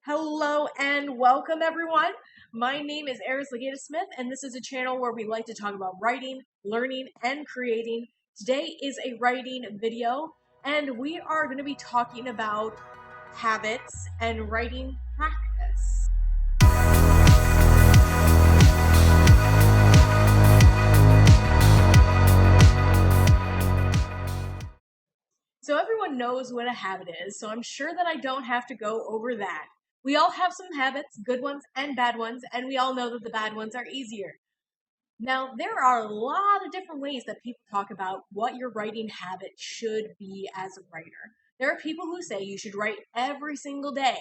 Hello and welcome everyone. My name is Slegaitis-Smith and this is a channel where we like to talk about writing, learning, and creating. Today is a writing video and we are going to be talking about habits and writing practice. So everyone knows what a habit is, so I'm sure that I don't have to go over that. We all have some habits, good ones and bad ones, and we all know that the bad ones are easier. Now, there are a lot of different ways that people talk about what your writing habit should be as a writer. There are people who say you should write every single day.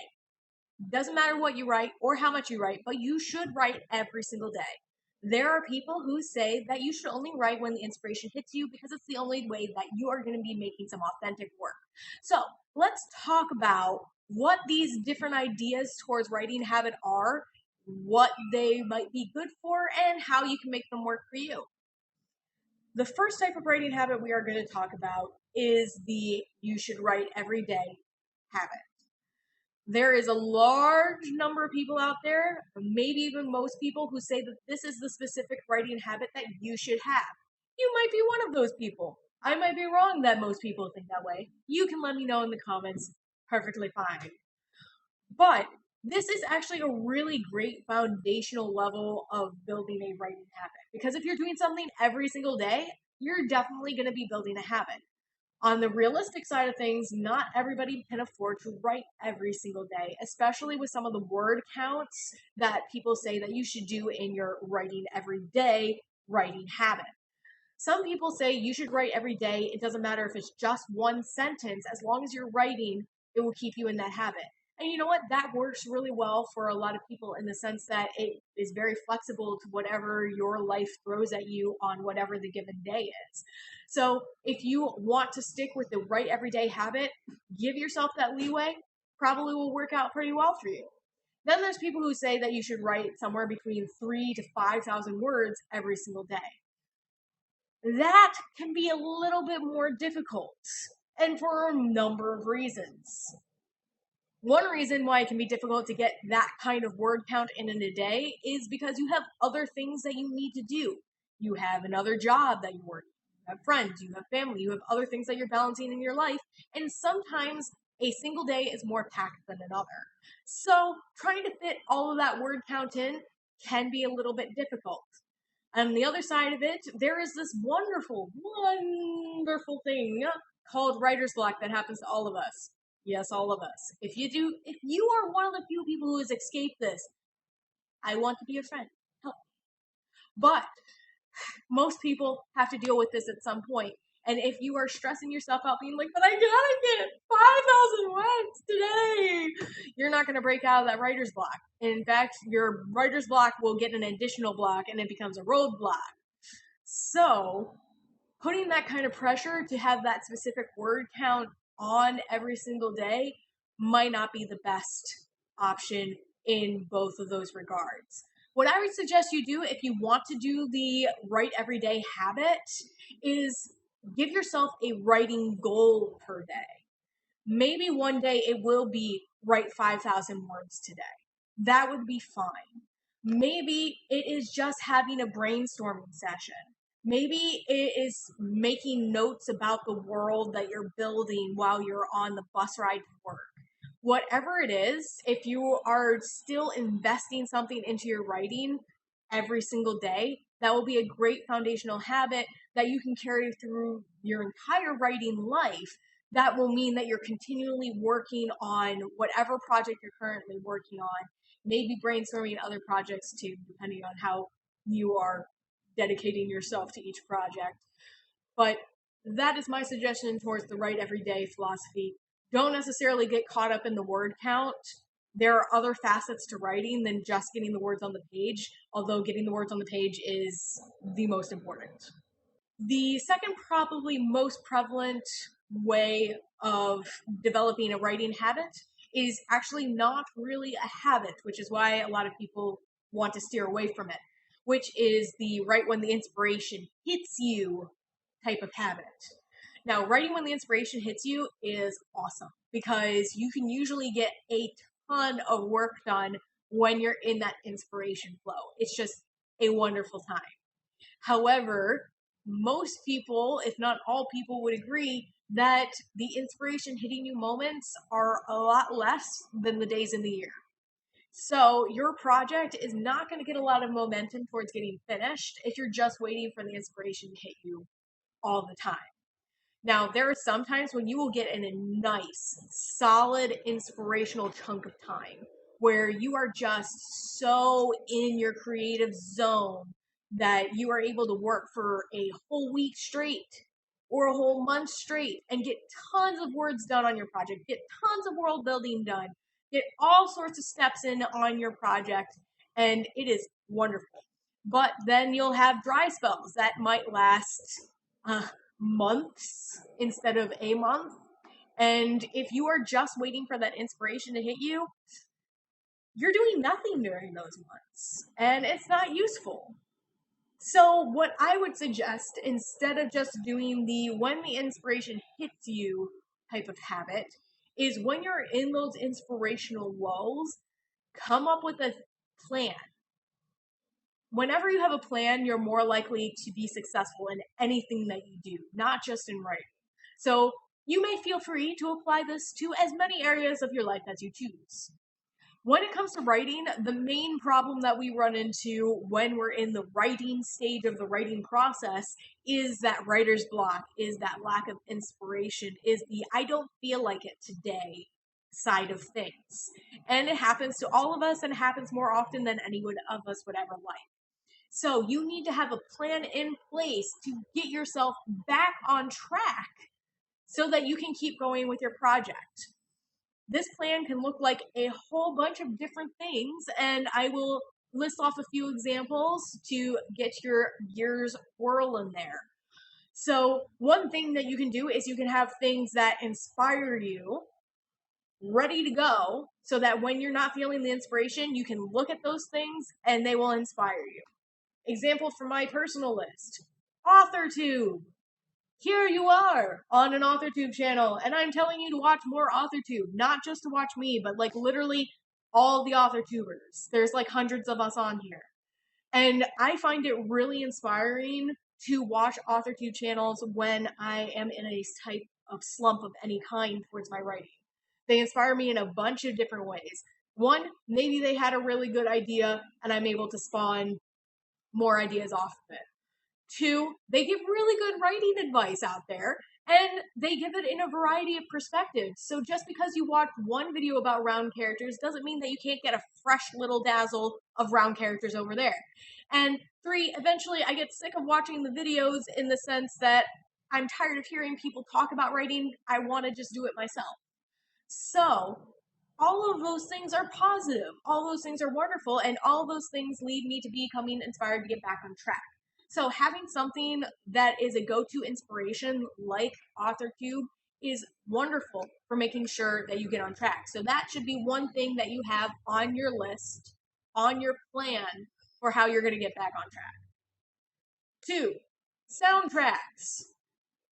Doesn't matter what you write or how much you write, but you should write every single day. There are people who say that you should only write when the inspiration hits you because it's the only way that you are going to be making some authentic work. So let's talk about what these different ideas towards writing habit are, what they might be good for, and how you can make them work for you. The first type of writing habit we are going to talk about is the you should write every day habit. There is a large number of people out there, maybe even most people, who say that this is the specific writing habit that you should have. You might be one of those people. I might be wrong that most people think that way. You can let me know in the comments. Perfectly fine. But this is actually a really great foundational level of building a writing habit. Because if you're doing something every single day, you're definitely going to be building a habit. On the realistic side of things, not everybody can afford to write every single day, especially with some of the word counts that people say that you should do in your writing every day writing habit. Some people say you should write every day. It doesn't matter if it's just one sentence, as long as you're writing, it will keep you in that habit. And you know what? That works really well for a lot of people in the sense that it is very flexible to whatever your life throws at you on whatever the given day is. So if you want to stick with the write everyday habit, give yourself that leeway, probably will work out pretty well for you. Then there's people who say that you should write somewhere between 3,000 to 5,000 words every single day. That can be a little bit more difficult, and for a number of reasons. One reason why it can be difficult to get that kind of word count in a day is because you have other things that you need to do. You have another job that you work, you have friends, you have family, you have other things that you're balancing in your life, and sometimes a single day is more packed than another. So trying to fit all of that word count in can be a little bit difficult. On the other side of it, there is this wonderful, wonderful thing called writer's block that happens to all of us. Yes, all of us. If you are one of the few people who has escaped this, I want to be your friend. Help. But most people have to deal with this at some point. And if you are stressing yourself out being like, but I gotta get 5,000 words today, you're not going to break out of that writer's block. In fact, your writer's block will get an additional block and it becomes a roadblock. So putting that kind of pressure to have that specific word count on every single day might not be the best option in both of those regards. What I would suggest you do if you want to do the write everyday habit is give yourself a writing goal per day. Maybe one day it will be write 5,000 words today. That would be fine. Maybe it is just having a brainstorming session. Maybe it is making notes about the world that you're building while you're on the bus ride to work. Whatever it is, if you are still investing something into your writing every single day, that will be a great foundational habit that you can carry through your entire writing life. That will mean that you're continually working on whatever project you're currently working on, maybe brainstorming other projects too, depending on how you are dedicating yourself to each project. But that is my suggestion towards the write everyday philosophy. Don't necessarily get caught up in the word count. There are other facets to writing than just getting the words on the page, although getting the words on the page is the most important. The second, probably most prevalent way of developing a writing habit is actually not really a habit, which is why a lot of people want to steer away from it, which is the write when the inspiration hits you type of habit. Now, writing when the inspiration hits you is awesome because you can usually get a ton of work done when you're in that inspiration flow. It's just a wonderful time. However, most people, if not all people, would agree that the inspiration hitting you moments are a lot less than the days in the year. So your project is not going to get a lot of momentum towards getting finished if you're just waiting for the inspiration to hit you all the time. Now, there are some times when you will get in a nice, solid, inspirational chunk of time where you are just so in your creative zone that you are able to work for a whole week straight or a whole month straight and get tons of words done on your project, get tons of world building done, get all sorts of steps in on your project, and it is wonderful. But then you'll have dry spells that might last months instead of a month. And if you are just waiting for that inspiration to hit you, you're doing nothing during those months, and it's not useful. So what I would suggest, instead of just doing the when the inspiration hits you type of habit, is when you're in those inspirational lulls, come up with a plan. Whenever you have a plan, you're more likely to be successful in anything that you do, not just in writing. So you may feel free to apply this to as many areas of your life as you choose. When it comes to writing, the main problem that we run into when we're in the writing stage of the writing process is that writer's block, is that lack of inspiration, is the I don't feel like it today side of things. And it happens to all of us, and it happens more often than anyone of us would ever like. So you need to have a plan in place to get yourself back on track so that you can keep going with your project. This plan can look like a whole bunch of different things, and I will list off a few examples to get your gears whirling there. So one thing that you can do is you can have things that inspire you ready to go so that when you're not feeling the inspiration, you can look at those things and they will inspire you. Example from my personal list, AuthorTube. Here you are on an AuthorTube channel, and I'm telling you to watch more AuthorTube, not just to watch me, but like literally all the AuthorTubers. There's like hundreds of us on here. And I find it really inspiring to watch AuthorTube channels when I am in a type of slump of any kind towards my writing. They inspire me in a bunch of different ways. One, maybe they had a really good idea and I'm able to spawn more ideas off of it. Two, they give really good writing advice out there, and they give it in a variety of perspectives. So just because you watch one video about round characters doesn't mean that you can't get a fresh little dazzle of round characters over there. And three, eventually I get sick of watching the videos in the sense that I'm tired of hearing people talk about writing. I want to just do it myself. So all of those things are positive. All those things are wonderful, and all those things lead me to becoming inspired to get back on track. So having something that is a go-to inspiration like AuthorTube is wonderful for making sure that you get on track. So that should be one thing that you have on your list, on your plan for how you're going to get back on track. Two, soundtracks.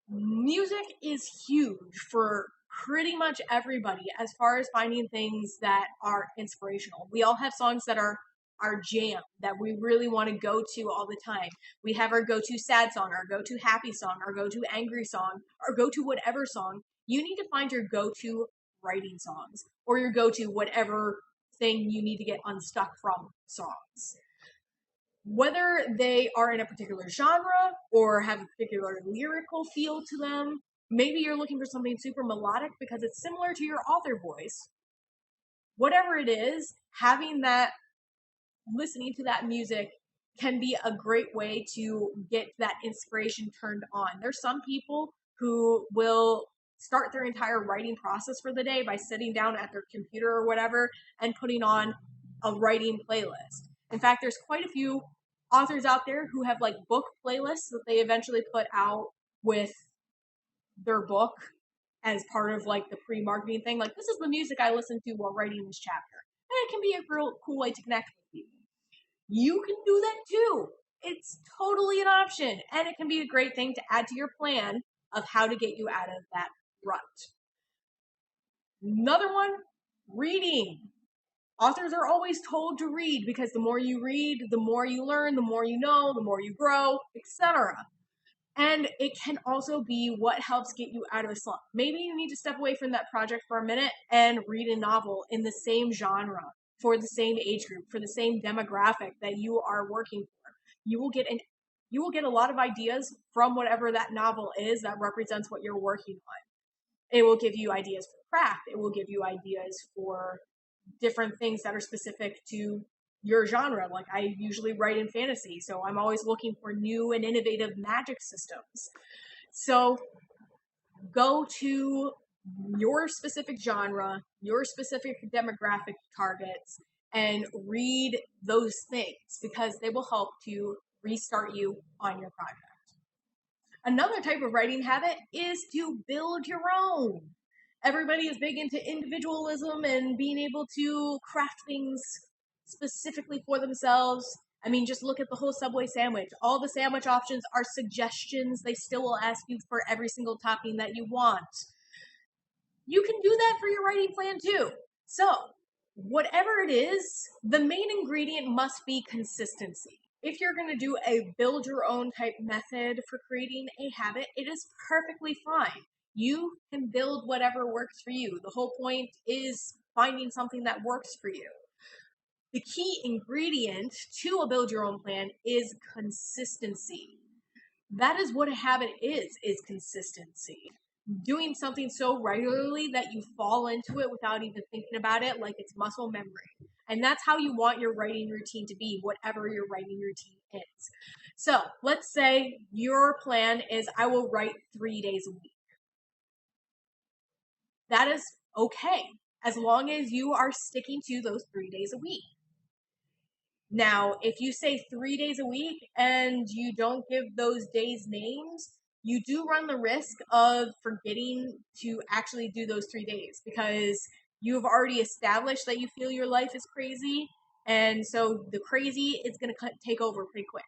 Music is huge for pretty much everybody as far as finding things that are inspirational. We all have songs that are our jam that we really want to go to all the time. We have our go-to sad song, our go-to happy song, our go-to angry song, our go-to whatever song. You need to find your go-to writing songs or your go-to whatever thing you need to get unstuck from songs. Whether they are in a particular genre or have a particular lyrical feel to them, maybe you're looking for something super melodic because it's similar to your author voice. Whatever it is, having that, listening to that music can be a great way to get that inspiration turned on. There's some people who will start their entire writing process for the day by sitting down at their computer or whatever and putting on a writing playlist. In fact, there's quite a few authors out there who have like book playlists that they eventually put out with their book as part of like the pre-marketing thing. Like, this is the music I listen to while writing this chapter. And it can be a real cool way to connect with people. You can do that too. It's totally an option. And it can be a great thing to add to your plan of how to get you out of that rut. Another one, reading. Authors are always told to read because the more you read, the more you learn, the more you know, the more you grow, etc. And it can also be what helps get you out of a slump. Maybe you need to step away from that project for a minute and read a novel in the same genre, for the same age group, for the same demographic that you are working for. You will get a lot of ideas from whatever that novel is that represents what you're working on. It will give you ideas for craft. It will give you ideas for different things that are specific to your genre. Like, I usually write in fantasy, so I'm always looking for new and innovative magic systems. So go to your specific genre, your specific demographic targets, and read those things because they will help to restart you on your project. Another type of writing habit is to build your own. Everybody is big into individualism and being able to craft things specifically for themselves. I mean, just look at the whole Subway sandwich. All the sandwich options are suggestions. They still will ask you for every single topping that you want. You can do that for your writing plan too. So, whatever it is, the main ingredient must be consistency. If you're going to do a build your own type method for creating a habit, it is perfectly fine. You can build whatever works for you. The whole point is finding something that works for you. The key ingredient to a build your own plan is consistency. That is what a habit is consistency. Doing something so regularly that you fall into it without even thinking about it, like it's muscle memory. And that's how you want your writing routine to be, whatever your writing routine is. So let's say your plan is I will write 3 days a week. That is okay, as long as you are sticking to those 3 days a week. Now, if you say 3 days a week and you don't give those days names, you do run the risk of forgetting to actually do those 3 days because you've already established that you feel your life is crazy, and so the crazy is going to take over pretty quick.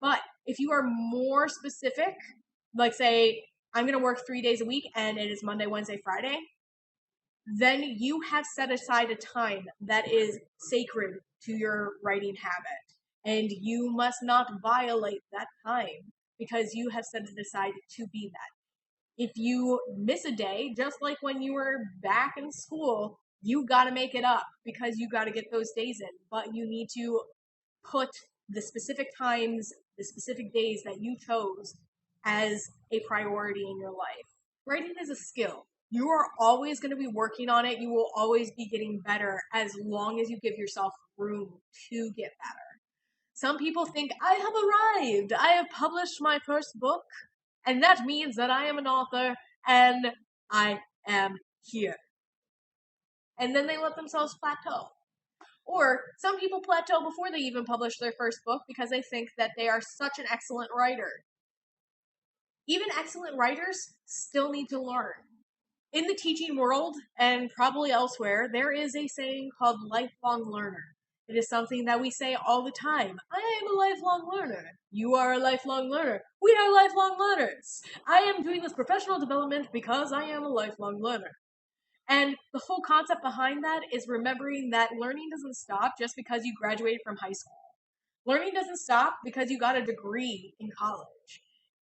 But if you are more specific, like say, I'm going to work 3 days a week and it is Monday, Wednesday, Friday, then you have set aside a time that is sacred to your writing habit. And you must not violate that time because you have set it aside to be that. If you miss a day, just like when you were back in school, you got to make it up because you got to get those days in. But you need to put the specific times, the specific days that you chose as a priority in your life. Writing is a skill. You are always going to be working on it. You will always be getting better as long as you give yourself room to get better. Some people think, I have arrived. I have published my first book, and that means that I am an author, and I am here. And then they let themselves plateau. Or some people plateau before they even publish their first book because they think that they are such an excellent writer. Even excellent writers still need to learn. In the teaching world, and probably elsewhere, there is a saying called lifelong learner. It is something that we say all the time. I am a lifelong learner. You are a lifelong learner. We are lifelong learners. I am doing this professional development because I am a lifelong learner. And the whole concept behind that is remembering that learning doesn't stop just because you graduated from high school. Learning doesn't stop because you got a degree in college.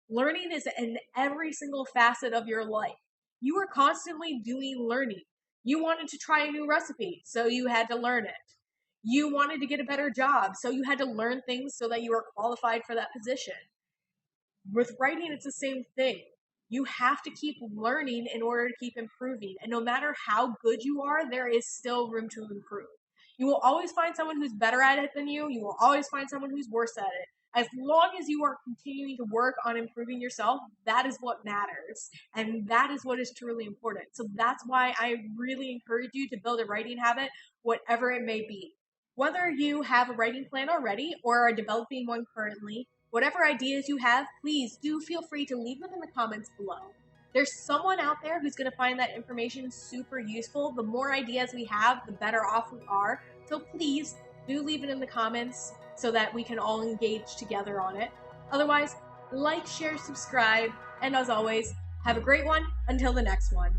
Learning is in every single facet of your life. You are constantly doing learning. You wanted to try a new recipe, so you had to learn it. You wanted to get a better job, so you had to learn things so that you were qualified for that position. With writing, it's the same thing. You have to keep learning in order to keep improving. And no matter how good you are, there is still room to improve. You will always find someone who's better at it than you. You will always find someone who's worse at it. As long as you are continuing to work on improving yourself, that is what matters. And that is what is truly important. So that's why I really encourage you to build a writing habit, whatever it may be. Whether you have a writing plan already or are developing one currently, whatever ideas you have, please do feel free to leave them in the comments below. There's someone out there who's going to find that information super useful. The more ideas we have, the better off we are. So please do leave it in the comments so that we can all engage together on it. Otherwise, like, share, subscribe, and as always, have a great one until the next one.